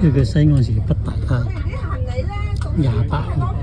呢個西岸時北大街28號。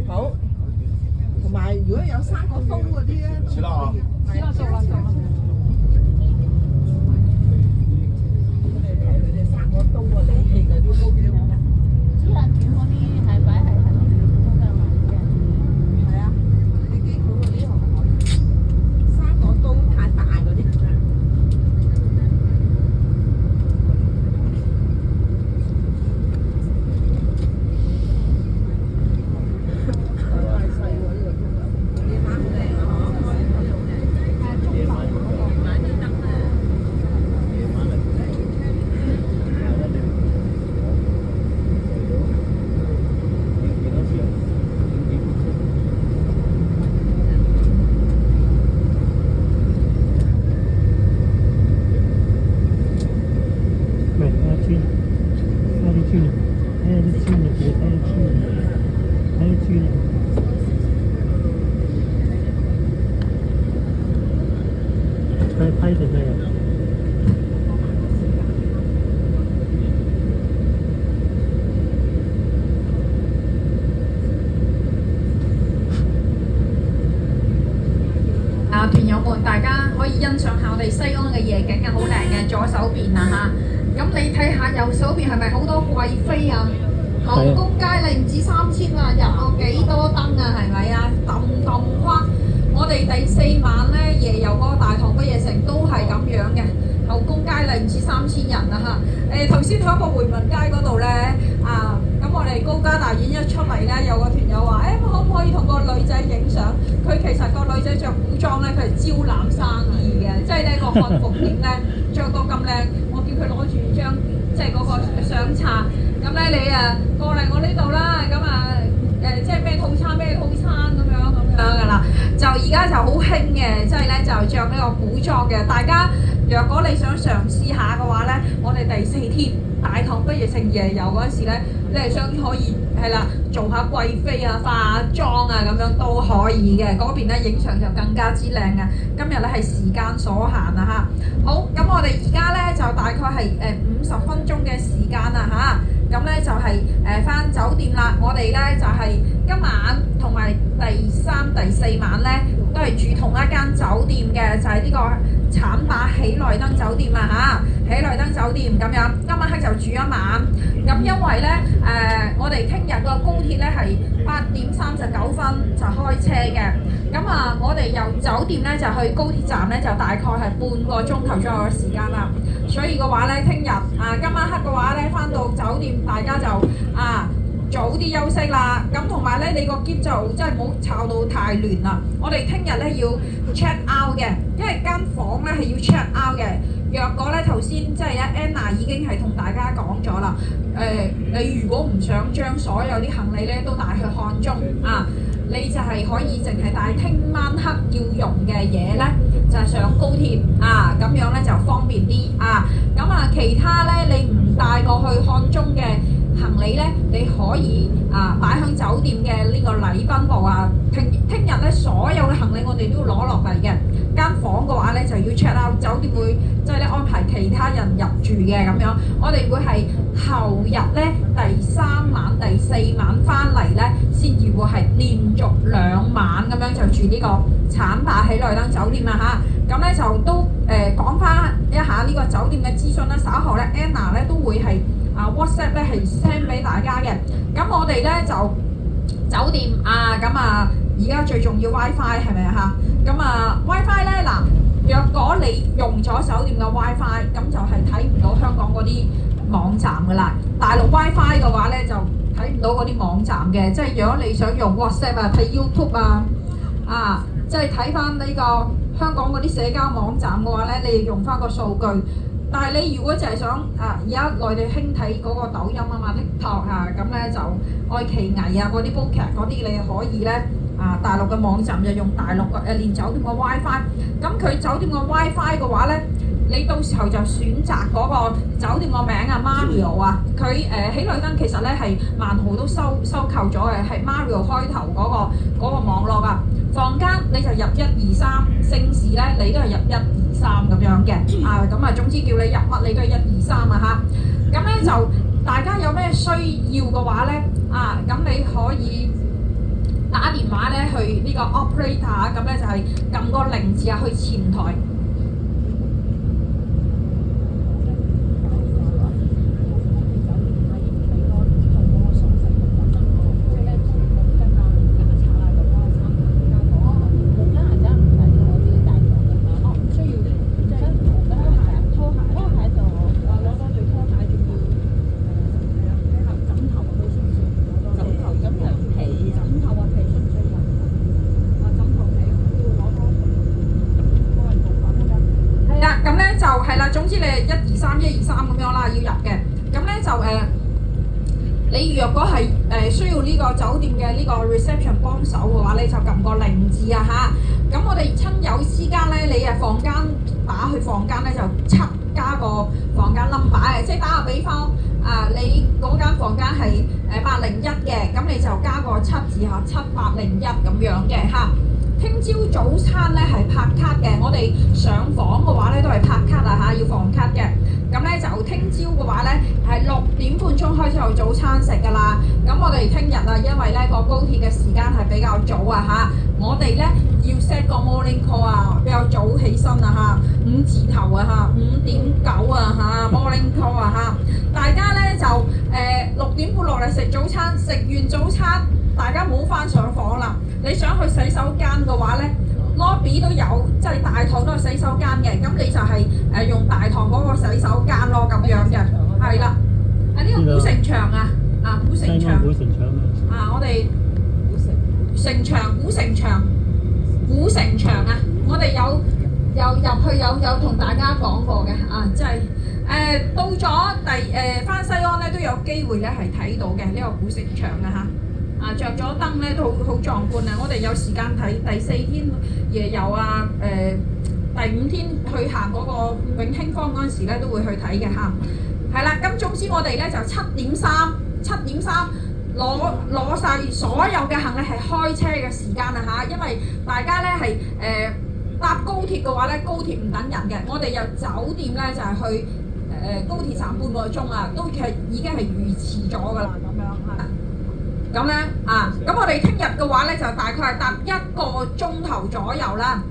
好，同埋如果有生果刀嗰啲咧，係啦，熟啦。佢哋生果刀啊，利器嗰啲都幾好。主人卷嗰啲係擺係都夠賣嘅。係啊，啲基本嗰啲可唔可以？生果刀太大嗰啲。批定咩啊？團友們，大家可以欣賞下我哋西安嘅夜景啊，好靚嘅。左手邊啊嚇，咁你睇下右手邊係咪好多貴妃啊？後宮佳麗唔止3000啊，入幾多燈啊？係咪啊？揼揼跨！我哋第4晚咧夜遊嗰個大唐不夜城都係咁樣嘅，後宮佳麗唔止3000人啊嚇！頭先喺個回民街嗰度咧咁我哋高家大院一出嚟咧，有個團友話：可唔可以同個女仔影相？佢其實個女仔着古裝咧，佢係招攬生意嘅，即係呢個漢服點咧着到咁靚，我叫佢攞住張即係嗰個相冊，咁咧你過嚟我呢度啦，咁即係咩套餐咁樣噶啦，就而家就好興嘅，即係咧就着呢個古裝嘅。大家若果你想嘗試下嘅話咧，我哋第4天大唐不夜城夜遊嗰陣時咧，你係想可以係啦，做下貴妃啊、化妝啊咁樣都可以嘅。嗰邊咧影相就更加之靚嘅。今日咧係時間所限啊嚇。好，咁我哋而家咧就大概係50分鐘嘅時間啊嚇。咁咧就係返酒店啦。我哋咧就係今晚同埋第3、第4晚咧都係住同一間酒店嘅，就係呢個浐灞喜來登酒店啊嚇，喜來登酒店咁樣。今晚黑就住一晚。咁因為咧我哋聽日個高鐵咧係8點39分就開車嘅。咁我哋由酒店咧就去高鐵站咧就大概係半個鐘頭左右嘅時間啦。所以嘅話咧，聽日今晚黑嘅話咧，返到酒店大家就早啲休息啦。咁同埋咧，你個篋就真係唔好摷到太亂啦。我哋聽日咧要 check out 嘅，因為間房咧係要 check out 嘅。若果咧頭先即係Anna 已經係同大家講咗啦，你如果唔想將所有啲行李咧都帶去漢中你就係可以淨係帶聽晚黑要用嘅嘢咧，就係上高鐵咁樣咧就方便啲咁其他咧你唔帶過去漢中嘅行李咧，你可以擺喺酒店嘅呢個禮賓部聽日咧所有嘅行李我哋都要攞落嚟嘅。間房嘅話咧就要 check out， 酒店會即係咧安排其他人入住嘅咁樣。我哋會係後日咧第3晚、第4晚翻嚟咧，先至會係連續2晚咁樣就住呢個浐灞喜來登酒店啊嚇。咁咧就都講翻一下呢個酒店嘅資訊啦。稍後咧 Anna 咧都會係WhatsApp 咧係 send 俾大家嘅。咁我哋咧就酒店而家最重要 WiFi 係咪啊嚇？咁WiFi 咧嗱，若果你用咗酒店嘅 WiFi，咁就係睇唔到香港嗰啲網站噶啦。大陸 WiFi 嘅話咧就睇唔到嗰啲網站嘅，即係如果你想用 WhatsApp 睇 YouTube 即係睇翻呢個香港嗰啲社交網站嘅話咧，你要用翻個數據。但係你如果就係想而家內地興睇嗰個抖音TikTok 咁咧就愛奇藝嗰啲煲劇嗰啲你可以咧大陸嘅網站就用大陸嘅連酒店嘅 WiFi。咁佢酒店嘅 WiFi 嘅話咧，你到時候就選擇嗰個酒店個名Mario佢喜來登其實咧係萬豪都收購咗嘅，係 Mario 開頭嗰個網絡房間你就入1、2、3，姓氏咧你都係入1、2、3咁樣嘅，咁啊總之叫你入乜你都係1、2、3啊嚇。咁咧就大家有咩需要嘅話咧，咁你可以打電話咧去呢個 operator， 咁咧就係撳個0字去前台。係啦，總之你係1、2、3、1、2、3咁樣啦，要入嘅。咁咧就你若果係需要呢個酒店嘅呢個 reception 幫手嘅話，你就撳個0字啊嚇。咁我哋親友之間咧，你房間打去房間咧就7加個房間 number 嘅，即係打個比方你嗰間房間係801嘅，咁你就加個7字嚇，7801咁樣嘅嚇。聽朝早餐咧係拍卡嘅，我哋上房嘅話咧都係拍卡嚇，要放卡嘅。咁咧就聽朝嘅話咧係6點半鐘開始有早餐食㗎啦。咁我哋聽日因為咧個高鐵嘅時間係比較早嚇，我哋咧要 set 個 morning call 比較早起身嚇，5字頭嚇，5點9嚇 morning call 嚇。大家咧就6點半落嚟食早餐，食完早餐大家唔好翻上房啦。你想去洗手間嘅話咧 ，lobby 都有，即係大堂都有洗手間嘅。咁你就係用大堂嗰個洗手間咯，咁樣嘅，係啦。呢個古城牆古城牆，我哋古城牆我哋有入去有同大家講過嘅即係到咗翻西安咧都有機會咧係睇到嘅呢個古城牆着咗燈咧都好壯觀啊！我哋有時間睇第4天夜遊第5天去行嗰個永興坊嗰陣時咧都會去睇嘅嚇。係啦，咁總之我哋咧就7點3攞晒所有嘅行李係開車嘅時間嚇，因為大家咧係搭高鐵嘅話咧，高鐵唔等人嘅，我哋由酒店咧就係去高鐵站半個鐘都已經係預遲咗㗎啦，咁樣嚇。咁咧咁我哋聽日嘅話咧就大概係搭1個鐘頭左右啦，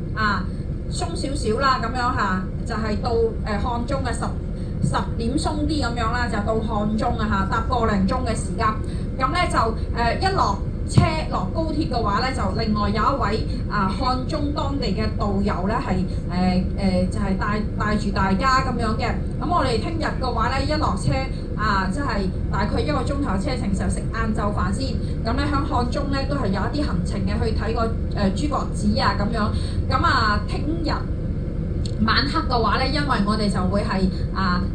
鬆少少啦咁樣嚇，就係到漢中嘅10點鬆啲咁樣啦，就到漢中搭個零鐘嘅時間。咁咧就一落車落高鐵嘅話咧，就另外有一位漢中當地嘅導遊咧係就係帶住大家咁樣嘅。咁我哋聽日嘅話咧一落車即係大概1個鐘頭車程就食晏晝飯先。咁咧喺漢中咧都係有一啲行程嘅，去睇個諸國寺咁樣。咁聽日晚黑嘅話咧，因為我哋就會係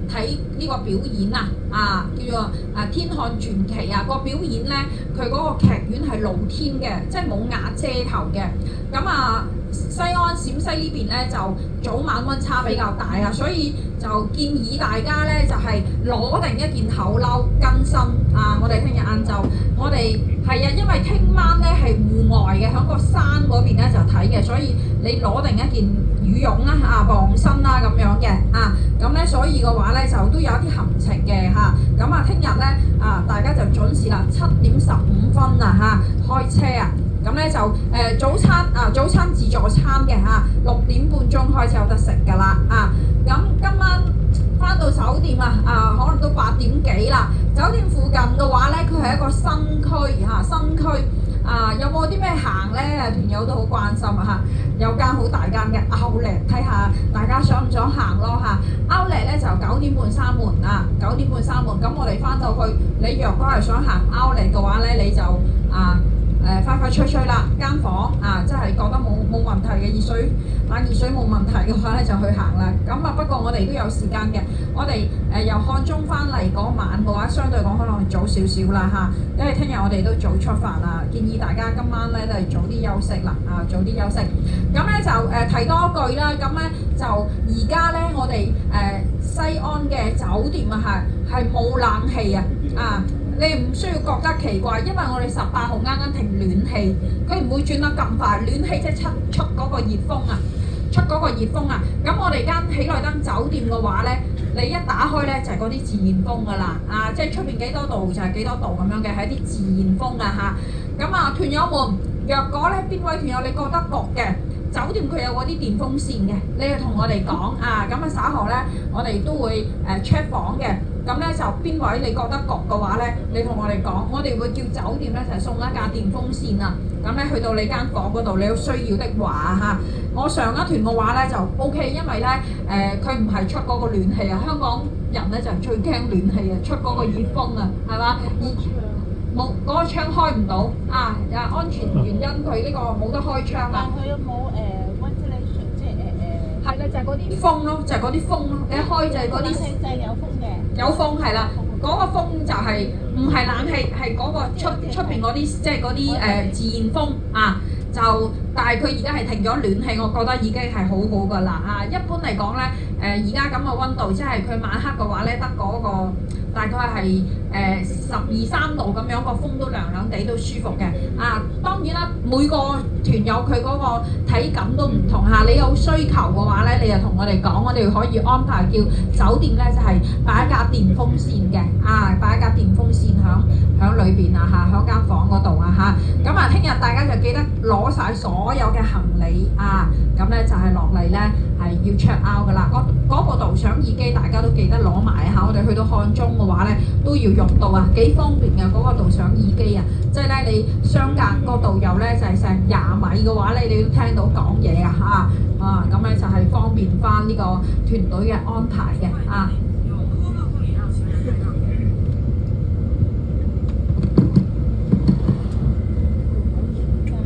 睇呢個表演叫做天漢傳奇個表演咧，佢嗰個劇院係露天嘅，即係冇瓦遮頭嘅。咁西安陝西呢邊咧就早晚溫差比較大所以就建議大家咧就係攞定一件厚褸跟身我哋聽日晏晝，我哋係因為聽晚咧係戶外嘅，喺個山嗰邊咧就睇嘅，所以你攞定一件羽絨傍身啦咁樣嘅咁咧，所以嘅話咧就都有一啲行程嘅咁聽日咧大家就準時啦，7點15分開車咁咧就早餐自助餐嘅6點半鐘開始有得食㗎啦咁今晚翻到酒店可能都8點幾啦。酒店附近嘅話咧，佢係一個新區有冇啲咩行咧？團友都好關心有間好大間嘅 Outlet， 睇下大家想唔想行咯Outlet 咧就9點半閂門9點半閂門。咁我哋翻到去，你若果係想行 Outlet 嘅話咧，你就快快脆脆啦，間房即係覺得冇問題嘅冷熱水冇問題嘅話咧，就去行啦。咁不過我哋都有時間嘅，我哋由漢中翻嚟嗰晚嘅話，相對講可能早少少啦因為聽日我哋都早出發啦，建議大家今晚咧都係早啲休息啦早啲休息。咁咧就提多一句啦，咁咧就而家咧我哋西安嘅酒店係冇冷氣你唔需要覺得奇怪，因為我哋18號啱啱停暖氣，佢唔會轉得咁快，暖氣即係出嗰個熱風啊，出嗰個熱風啊。咁我哋間喜來登酒店嘅話咧，你一打開咧就係嗰啲自然風噶啦，啊，即係出邊幾多度就係幾多度咁樣嘅，係一啲自然風啊嚇。咁啊，團友們，若果咧邊位團友你覺得焗嘅，酒店佢有嗰啲電風扇嘅，你係同我哋講啊，咁啊稍後咧我哋都會check 房嘅。咁咧就邊位你覺得焗嘅話咧，你同我哋講，我哋會叫酒店咧就送一架電風扇啊。咁咧去到你間房嗰度，你有需要的話嚇，我上一團嘅話咧就 OK，因為咧佢唔係出嗰個暖氣啊，香港人咧就最驚暖氣啊，出嗰個熱風啊，係嘛？冇嗰個窗開唔到啊！安全原因佢呢個冇得開窗啊。但佢有冇ventilation 即係係啦，就係嗰啲風咯，就係嗰啲風咯。你一開就係嗰啲就係有風嘅。有風係啦，嗰個風就係唔係冷氣，係嗰個出邊嗰啲即係嗰啲自然風啊。就但係佢而家係停咗暖氣，我覺得已經係好好㗎啦啊！一般嚟講咧，而家咁嘅溫度，即係佢晚黑嘅話咧，得嗰個大概係12、13度咁樣，個風都涼涼地，都舒服嘅啊！當然啦，每個團友佢嗰個體感都唔同嚇，你有需求嘅話咧，你就同我哋講，我哋可以安排叫酒店咧就係擺一架電風扇嘅啊，擺一架電風扇響裏邊啊嚇，響間房嗰度啊嚇。咁啊，聽日大家就記得攞晒所有嘅行李啊，咁咧就係落嚟咧係要 check out 噶啦。嗰個導賞耳機大家都記得攞埋嚇，我哋去到漢中嘅話咧都要用到啊，幾方便嘅嗰個導賞耳機啊，即係咧你相隔個導遊咧就係成20米嘅話咧，你都聽到講嘢啊嚇啊，咁咧就係方便翻呢個團隊嘅安排嘅啊。